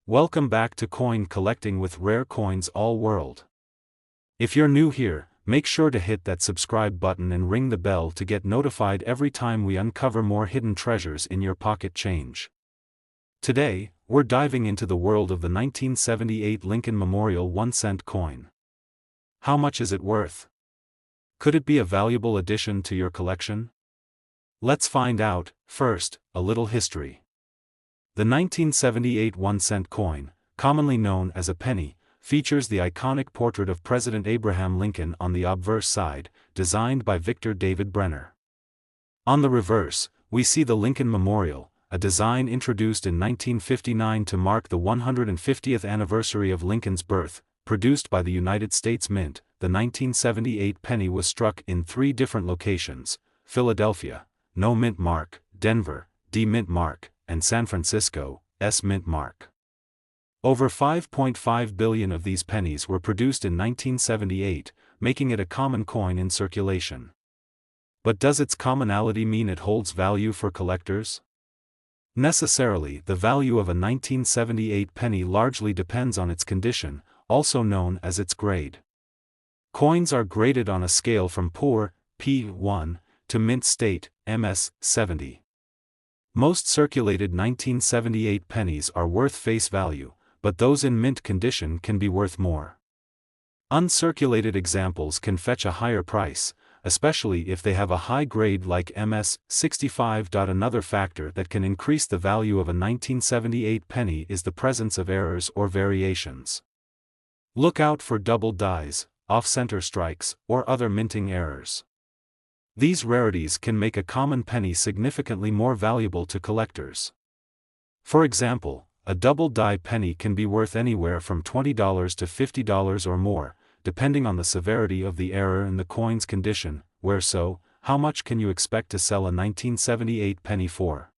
Welcome back to Coin Collecting with Rare Coins All World. If you're new here, make sure to hit that subscribe button and ring the bell to get notified every time we uncover more hidden treasures in your pocket change. Today, we're diving into the world of the 1978 Lincoln Memorial 1-cent coin. How much is it worth? Could it be a valuable addition to your collection? Let's find out. First, a little history. The 1978 1-cent coin, commonly known as a penny, features the iconic portrait of President Abraham Lincoln on the obverse side, designed by Victor David Brenner. On the reverse, we see the Lincoln Memorial, a design introduced in 1959 to mark the 150th anniversary of Lincoln's birth, produced by the United States Mint. The 1978 penny was struck in 3 different locations: Philadelphia, No mint mark; Denver, D mint mark; and San Francisco, S mint mark. Over 5.5 billion of these pennies were produced in 1978, making it a common coin in circulation. But does its commonality mean it holds value for collectors? Necessarily, the value of a 1978 penny largely depends on its condition, also known as its grade. Coins are graded on a scale from poor, P1, to mint state, MS, 70. Most circulated 1978 pennies are worth face value, but those in mint condition can be worth more. Uncirculated examples can fetch a higher price, especially if they have a high grade like MS 65. Another factor that can increase the value of a 1978 penny is the presence of errors or variations. Look out for double dies, off-center strikes, or other minting errors. These rarities can make a common penny significantly more valuable to collectors. For example, a double die penny can be worth anywhere from $20 to $50 or more, depending on the severity of the error and the coin's condition. Where so, how much can you expect to sell a 1978 penny for?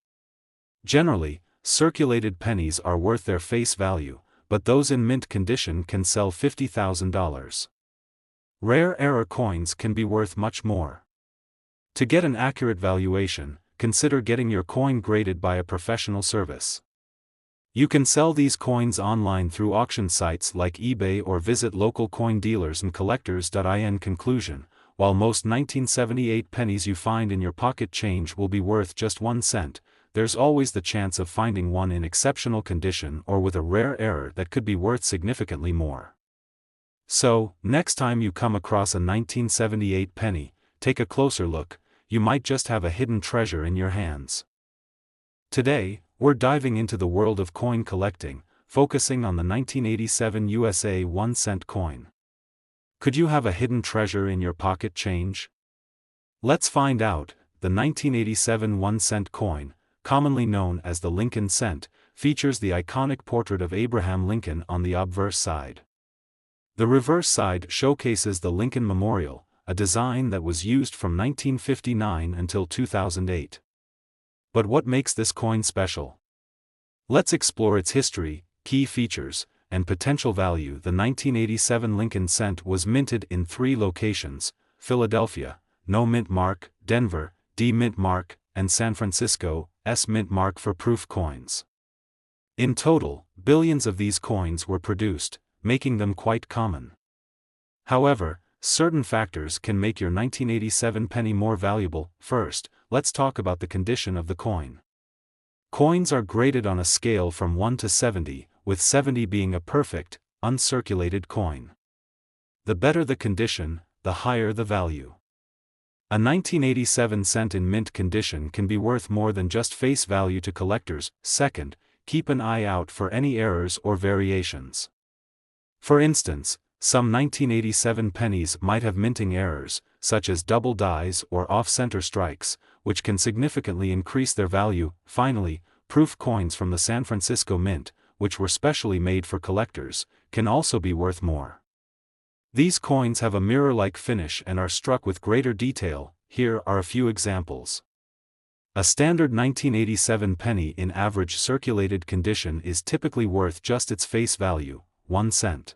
Generally, circulated pennies are worth their face value, but those in mint condition can sell $50,000. Rare error coins can be worth much more. To get an accurate valuation, consider getting your coin graded by a professional service. You can sell these coins online through auction sites like eBay or visit local coin dealers and collectors.in. Conclusion: while most 1978 pennies you find in your pocket change will be worth just 1 cent, there's always the chance of finding one in exceptional condition or with a rare error that could be worth significantly more. So, next time you come across a 1978 penny, take a closer look. You might just have a hidden treasure in your hands. Today, we're diving into the world of coin collecting, focusing on the 1987 USA 1-cent coin. Could you have a hidden treasure in your pocket change? Let's find out. The 1987 1-cent coin, commonly known as the Lincoln cent, features the iconic portrait of Abraham Lincoln on the obverse side. The reverse side showcases the Lincoln Memorial, a design that was used from 1959 until 2008. But what makes this coin special? Let's explore its history, key features, and potential value. The 1987 Lincoln cent was minted in 3 locations: Philadelphia, No mint mark; Denver, D mint mark; and San Francisco, S mint mark for proof coins. In total, billions of these coins were produced, making them quite common. However, certain factors can make your 1987 penny more valuable. First, let's talk about the condition of the coin. Coins are graded on a scale from 1 to 70, with 70 being a perfect, uncirculated coin. The better the condition, the higher the value. A 1987 cent in mint condition can be worth more than just face value to collectors. Second, keep an eye out for any errors or variations. For instance, some 1987 pennies might have minting errors, such as double dies or off-center strikes, which can significantly increase their value. Finally, proof coins from the San Francisco Mint, which were specially made for collectors, can also be worth more. These coins have a mirror-like finish and are struck with greater detail. Here are a few examples. A standard 1987 penny in average circulated condition is typically worth just its face value, 1 cent.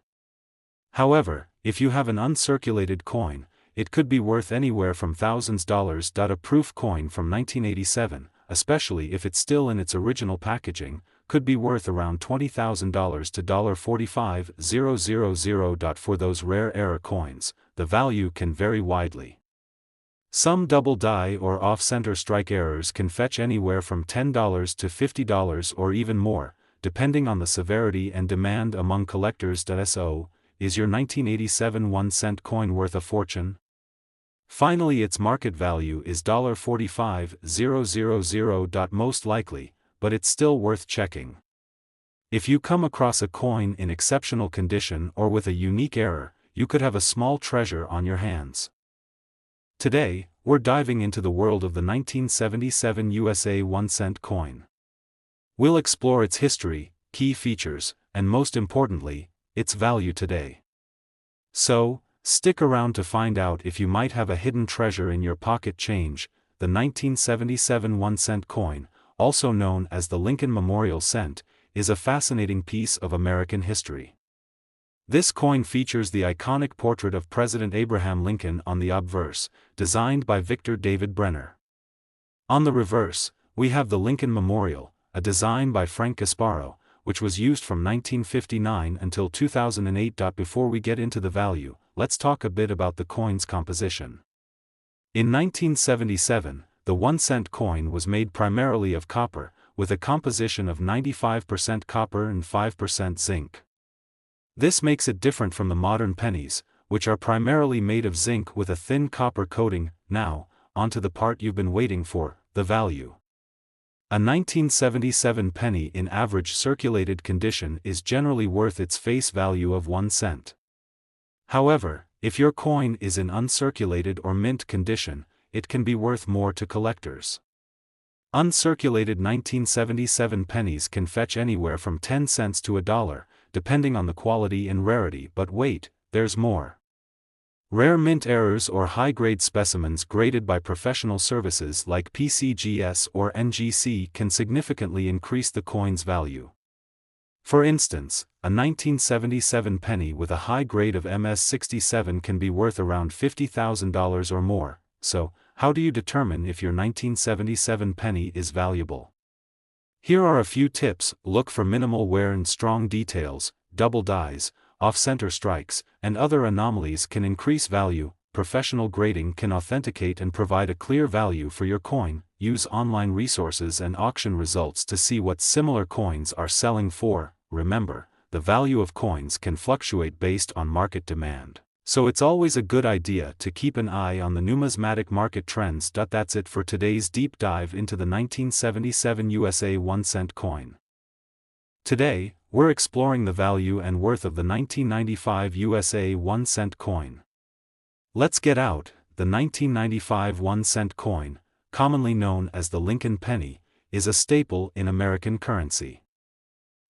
However, if you have an uncirculated coin, it could be worth anywhere from thousands of dollars. A proof coin from 1987, especially if it's still in its original packaging, could be worth around $20,000 to $45,000. For those rare error coins, the value can vary widely. Some double die or off-center strike errors can fetch anywhere from $10 to $50 or even more, depending on the severity and demand among collectors. So, is your 1987 1-cent coin worth a fortune? Finally, its market value is $45,000. Most likely, but it's still worth checking. If you come across a coin in exceptional condition or with a unique error, you could have a small treasure on your hands. Today, we're diving into the world of the 1977 USA 1-cent coin. We'll explore its history, key features, and most importantly, its value today. So, stick around to find out if you might have a hidden treasure in your pocket. Change. The 1977 1-cent coin, also known as the Lincoln Memorial Cent, is a fascinating piece of American history. This coin features the iconic portrait of President Abraham Lincoln on the obverse, designed by Victor David Brenner. On the reverse, we have the Lincoln Memorial, a design by Frank Gasparo, which was used from 1959 until 2008. Before we get into the value, let's talk a bit about the coin's composition. In 1977, the 1-cent coin was made primarily of copper, with a composition of 95% copper and 5% zinc. This makes it different from the modern pennies, which are primarily made of zinc with a thin copper coating. Now, onto the part you've been waiting for, the value. A 1977 penny in average circulated condition is generally worth its face value of 1 cent. However, if your coin is in uncirculated or mint condition, it can be worth more to collectors. Uncirculated 1977 pennies can fetch anywhere from 10 cents to $1, depending on the quality and rarity. But wait, there's more. Rare mint errors or high-grade specimens graded by professional services like PCGS or NGC can significantly increase the coin's value. For instance, a 1977 penny with a high grade of MS67 can be worth around $50,000 or more. So, how do you determine if your 1977 penny is valuable? Here are a few tips. Look for minimal wear and strong details. Double dies, off-center strikes, and other anomalies can increase value. Professional grading can authenticate and provide a clear value for your coin. Use online resources and auction results to see what similar coins are selling for. Remember, the value of coins can fluctuate based on market demand, so it's always a good idea to keep an eye on the numismatic market trends. That's it for today's deep dive into the 1977 USA 1-cent coin. Today, we're exploring the value and worth of the 1995 USA 1-cent coin. Let's get out. The 1995 1-cent coin, commonly known as the Lincoln penny, is a staple in American currency.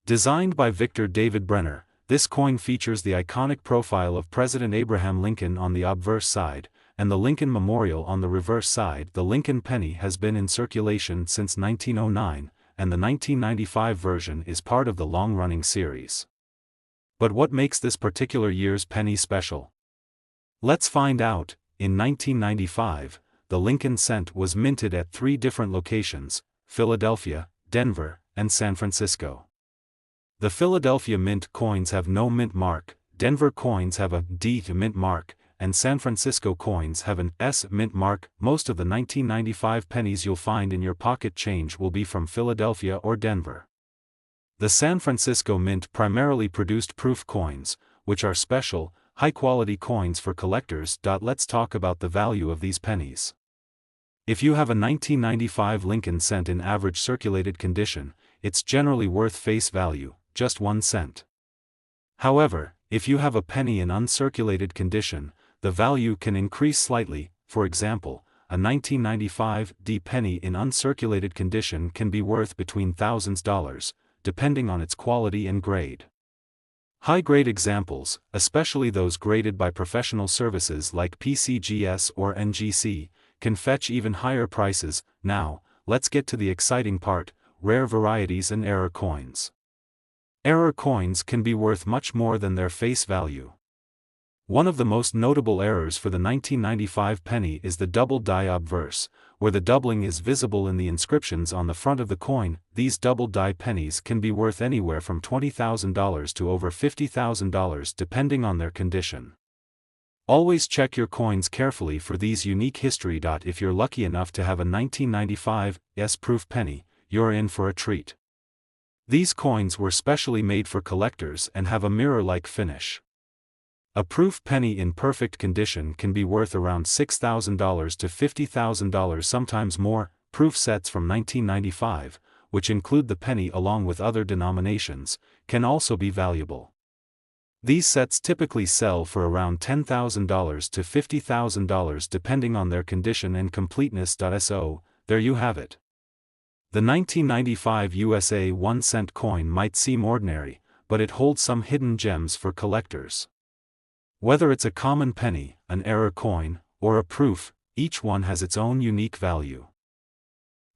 Designed by Victor David Brenner, this coin features the iconic profile of President Abraham Lincoln on the obverse side, and the Lincoln Memorial on the reverse side. The Lincoln penny has been in circulation since 1909, and the 1995 version is part of the long-running series. But what makes this particular year's penny special? Let's find out. In 1995, the Lincoln cent was minted at 3 different locations: Philadelphia, Denver, and San Francisco. The Philadelphia mint coins have no mint mark, Denver coins have a D mint mark, and San Francisco coins have an S mint mark. Most of the 1995 pennies you'll find in your pocket change will be from Philadelphia or Denver. The San Francisco mint primarily produced proof coins, which are special, high-quality coins for collectors. Let's talk about the value of these pennies. If you have a 1995 Lincoln cent in average circulated condition, it's generally worth face value, just 1 cent. However, if you have a penny in uncirculated condition, the value can increase slightly. For example, a 1995 D penny in uncirculated condition can be worth between thousands of dollars, depending on its quality and grade. High-grade examples, especially those graded by professional services like PCGS or NGC, can fetch even higher prices. Now, let's get to the exciting part: rare varieties and error coins. Error coins can be worth much more than their face value. One of the most notable errors for the 1995 penny is the double die obverse, where the doubling is visible in the inscriptions on the front of the coin. These double die pennies can be worth anywhere from $20,000 to over $50,000 depending on their condition. Always check your coins carefully for these unique history. If you're lucky enough to have a 1995 S-proof penny, you're in for a treat. These coins were specially made for collectors and have a mirror-like finish. A proof penny in perfect condition can be worth around $6,000 to $50,000, sometimes more. Proof sets from 1995, which include the penny along with other denominations, can also be valuable. These sets typically sell for around $10,000 to $50,000 depending on their condition and completeness. So, there you have it. The 1995 USA 1-cent coin might seem ordinary, but it holds some hidden gems for collectors. Whether it's a common penny, an error coin, or a proof, each one has its own unique value.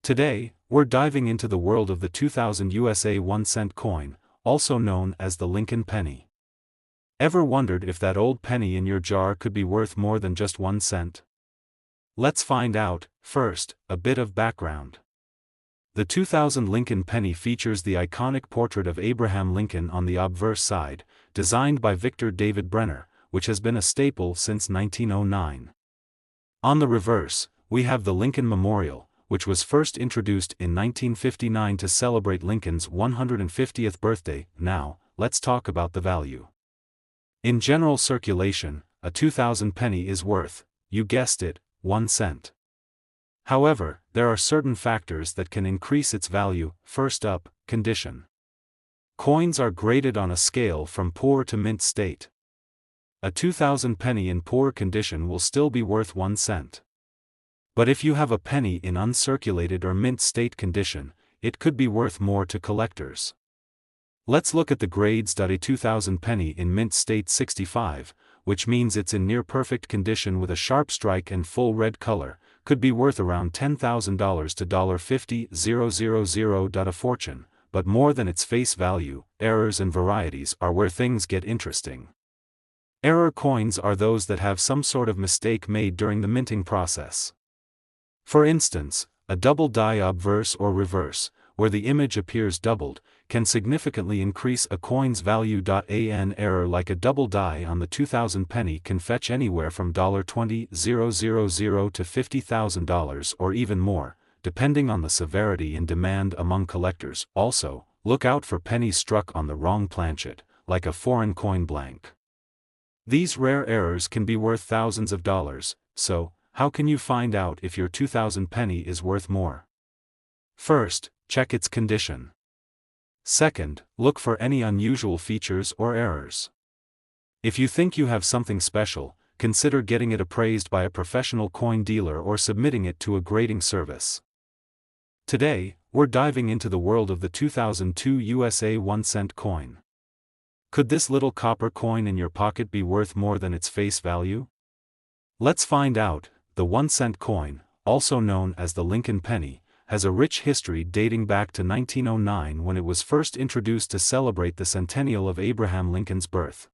Today, we're diving into the world of the 2000 USA 1-cent coin, also known as the Lincoln penny. Ever wondered if that old penny in your jar could be worth more than just 1 cent? Let's find out. First, a bit of background. The 2000 Lincoln penny features the iconic portrait of Abraham Lincoln on the obverse side, designed by Victor David Brenner, which has been a staple since 1909. On the reverse, we have the Lincoln Memorial, which was first introduced in 1959 to celebrate Lincoln's 150th birthday. Now, let's talk about the value. In general circulation, a 2000 penny is worth, you guessed it, 1 cent. However, there are certain factors that can increase its value. First up, condition. Coins are graded on a scale from poor to mint state. A 2000 penny in poor condition will still be worth 1 cent. But if you have a penny in uncirculated or mint state condition, it could be worth more to collectors. Let's look at the grades. A 2000 penny in mint state 65, which means it's in near perfect condition with a sharp strike and full red color, could be worth around $10,000 to $50,000. A fortune, but more than its face value. Errors and varieties are where things get interesting. Error coins are those that have some sort of mistake made during the minting process. For instance, a double die obverse or reverse, where the image appears doubled, can significantly increase a coin's value. An error like a double die on the 2000 penny can fetch anywhere from $20,000 to $50,000 or even more, depending on the severity and demand among collectors. Also, look out for pennies struck on the wrong planchet, like a foreign coin blank. These rare errors can be worth thousands of dollars. So, how can you find out if your 2000 penny is worth more? First, check its condition. Second, look for any unusual features or errors. If you think you have something special, consider getting it appraised by a professional coin dealer or submitting it to a grading service. Today, we're diving into the world of the 2002 USA 1-cent coin. Could this little copper coin in your pocket be worth more than its face value? Let's find out. The 1-cent coin, also known as the Lincoln penny, has a rich history dating back to 1909 when it was first introduced to celebrate the centennial of Abraham Lincoln's birth.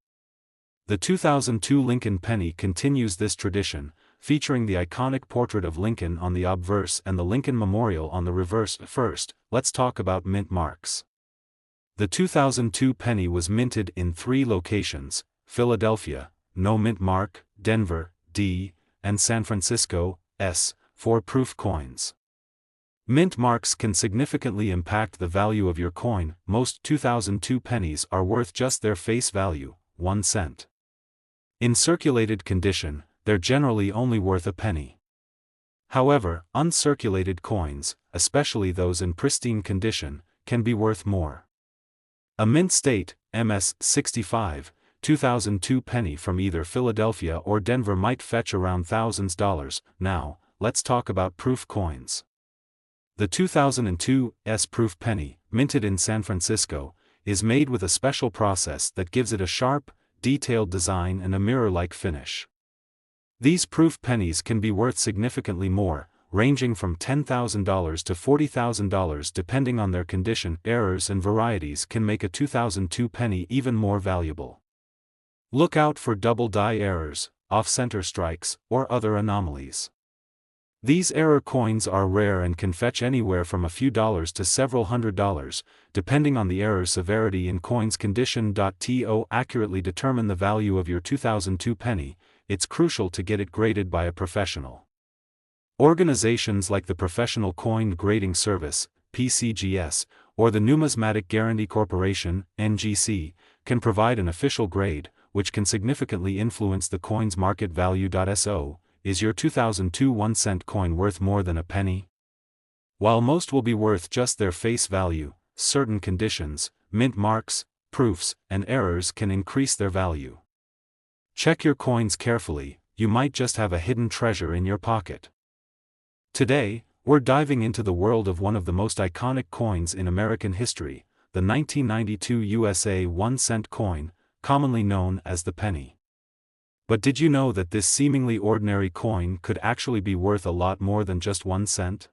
The 2002 Lincoln penny continues this tradition, featuring the iconic portrait of Lincoln on the obverse and the Lincoln Memorial on the reverse. First, let's talk about mint marks. The 2002 penny was minted in 3 locations: Philadelphia, no mint mark; Denver, D, and San Francisco, S, for proof coins. Mint marks can significantly impact the value of your coin. Most 2002 pennies are worth just their face value, 1 cent. In circulated condition, they're generally only worth a penny. However, uncirculated coins, especially those in pristine condition, can be worth more. A mint state, MS 65, 2002 penny from either Philadelphia or Denver might fetch around thousands of dollars. Now, let's talk about proof coins. The 2002 S-proof penny, minted in San Francisco, is made with a special process that gives it a sharp, detailed design and a mirror-like finish. These proof pennies can be worth significantly more, ranging from $10,000 to $40,000 depending on their condition. Errors and varieties can make a 2002 penny even more valuable. Look out for double die errors, off-center strikes, or other anomalies. These error coins are rare and can fetch anywhere from a few dollars to several $100s, depending on the error severity in coin's condition. To accurately determine the value of your 2002 penny, it's crucial to get it graded by a professional. Organizations like the Professional Coin Grading Service, PCGS, or the Numismatic Guarantee Corporation, NGC, can provide an official grade, which can significantly influence the coin's market value. So, is your 2002 1-cent coin worth more than a penny? While most will be worth just their face value, certain conditions, mint marks, proofs, and errors can increase their value. Check your coins carefully, you might just have a hidden treasure in your pocket. Today, we're diving into the world of one of the most iconic coins in American history, the 1992 USA 1-cent coin, commonly known as the penny. But did you know that this seemingly ordinary coin could actually be worth a lot more than just 1 cent?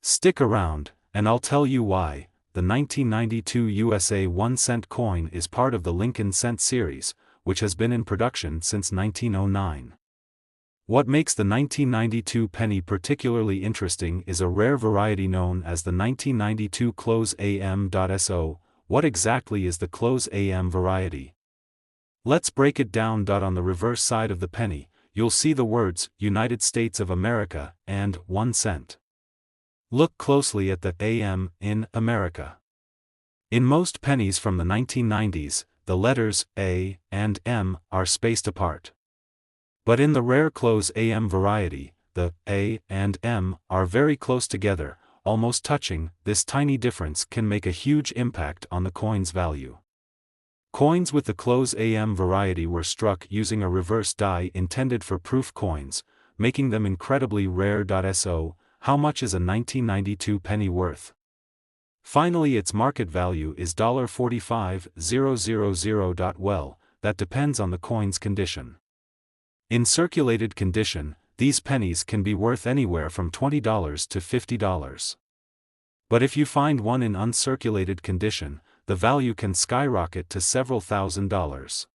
Stick around, and I'll tell you why. The 1992 USA 1-cent coin is part of the Lincoln Cent series, which has been in production since 1909. What makes the 1992 penny particularly interesting is a rare variety known as the 1992 Close AM. So, what exactly is the Close AM variety? Let's break it down. On the reverse side of the penny, you'll see the words United States of America and 1 cent. Look closely at the AM in America. In most pennies from the 1990s, the letters A and M are spaced apart. But in the rare Close AM variety, the A and M are very close together, almost touching. This tiny difference can make a huge impact on the coin's value. Coins with the Close AM variety were struck using a reverse die intended for proof coins, making them incredibly rare. So, how much is a 1992 penny worth? Finally, its market value is $45,000. Well, that depends on the coin's condition. In circulated condition, these pennies can be worth anywhere from $20 to $50. But if you find one in uncirculated condition, the value can skyrocket to several $1,000s.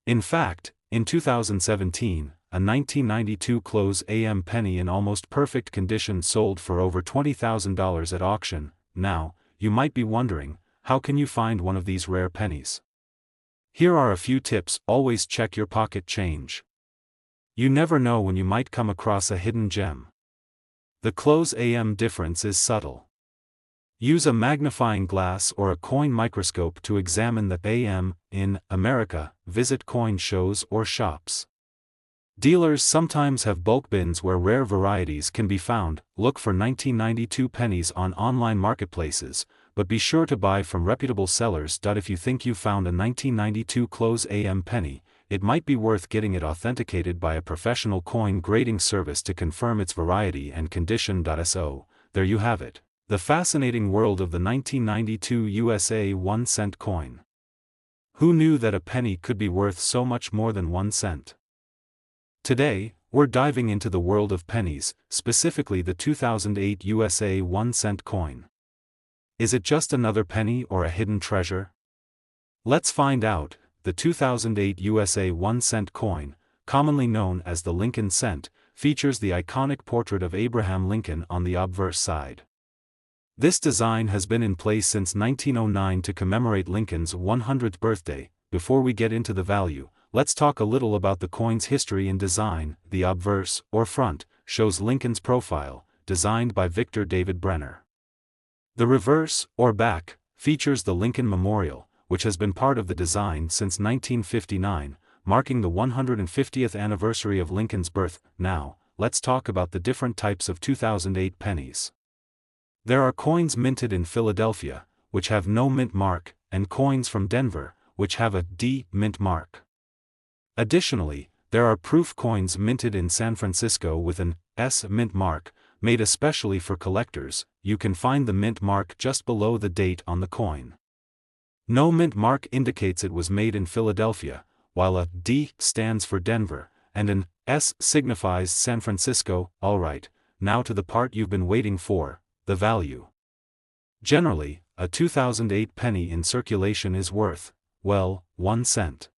In fact, in 2017, a 1992 Close AM penny in almost perfect condition sold for over $20,000 at auction. Now, you might be wondering, how can you find one of these rare pennies? Here are a few tips. Always check your pocket change. You never know when you might come across a hidden gem. The Close AM difference is subtle. Use a magnifying glass or a coin microscope to examine the AM in America. Visit coin shows or shops. Dealers sometimes have bulk bins where rare varieties can be found. Look for 1992 pennies on online marketplaces, but be sure to buy from reputable sellers. If you think you found a 1992 Close AM penny, it might be worth getting it authenticated by a professional coin grading service to confirm its variety and condition. So, there you have it. The fascinating world of the 1992 USA 1-cent coin. Who knew that a penny could be worth so much more than 1 cent? Today, we're diving into the world of pennies, specifically the 2008 USA 1-cent coin. Is it just another penny or a hidden treasure? Let's find out. The 2008 USA 1-cent coin, commonly known as the Lincoln Cent, features the iconic portrait of Abraham Lincoln on the obverse side. This design has been in place since 1909 to commemorate Lincoln's 100th birthday. Before we get into the value, let's talk a little about the coin's history and design. The obverse, or front, shows Lincoln's profile, designed by Victor David Brenner. The reverse, or back, features the Lincoln Memorial, which has been part of the design since 1959, marking the 150th anniversary of Lincoln's birth. Now, let's talk about the different types of 2008 pennies. There are coins minted in Philadelphia, which have no mint mark, and coins from Denver, which have a D mint mark. Additionally, there are proof coins minted in San Francisco with an S mint mark, made especially for collectors. You can find the mint mark just below the date on the coin. No mint mark indicates it was made in Philadelphia, while a D stands for Denver, and an S signifies San Francisco. Alright, now to the part you've been waiting for, the value. Generally, a 2008 penny in circulation is worth, well, 1 cent.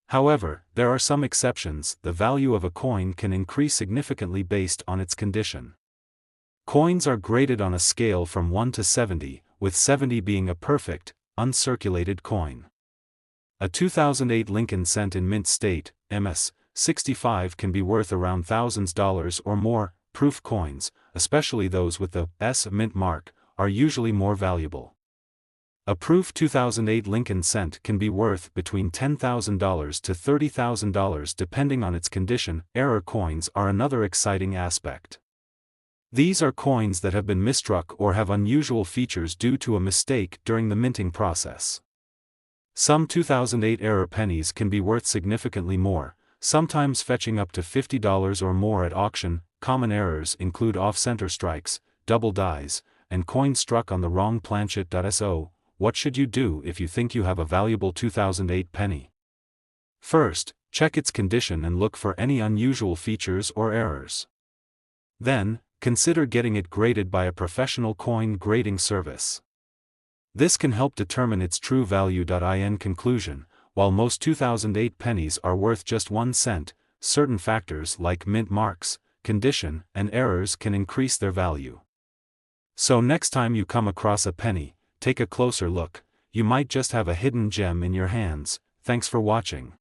However, there are some exceptions. The value of a coin can increase significantly based on its condition. Coins are graded on a scale from 1 to 70, with 70 being a perfect, uncirculated coin. A 2008 Lincoln cent in mint state, MS 65, can be worth around $1,000 or more. Proof coins, especially those with the S mint mark, are usually more valuable. A proof 2008 Lincoln cent can be worth between $10,000 to $30,000 depending on its condition. Error coins are another exciting aspect. These are coins that have been misstruck or have unusual features due to a mistake during the minting process. Some 2008 error pennies can be worth significantly more, sometimes fetching up to $50 or more at auction. Common errors include off-center strikes, double dies, and coins struck on the wrong planchet. So, what should you do if you think you have a valuable 2008 penny? First, check its condition and look for any unusual features or errors. Then, consider getting it graded by a professional coin grading service. This can help determine its true value. In conclusion, while most 2008 pennies are worth just 1 cent, certain factors like mint marks, condition, and errors can increase their value. So next time you come across a penny, take a closer look. You might just have a hidden gem in your hands. Thanks for watching.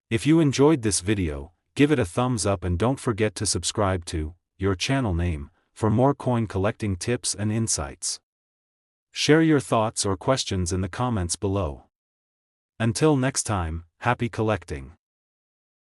If you enjoyed this video, give it a thumbs up and don't forget to subscribe to your channel name for more coin collecting tips and insights. Share your thoughts or questions in the comments below. Until next time, happy collecting.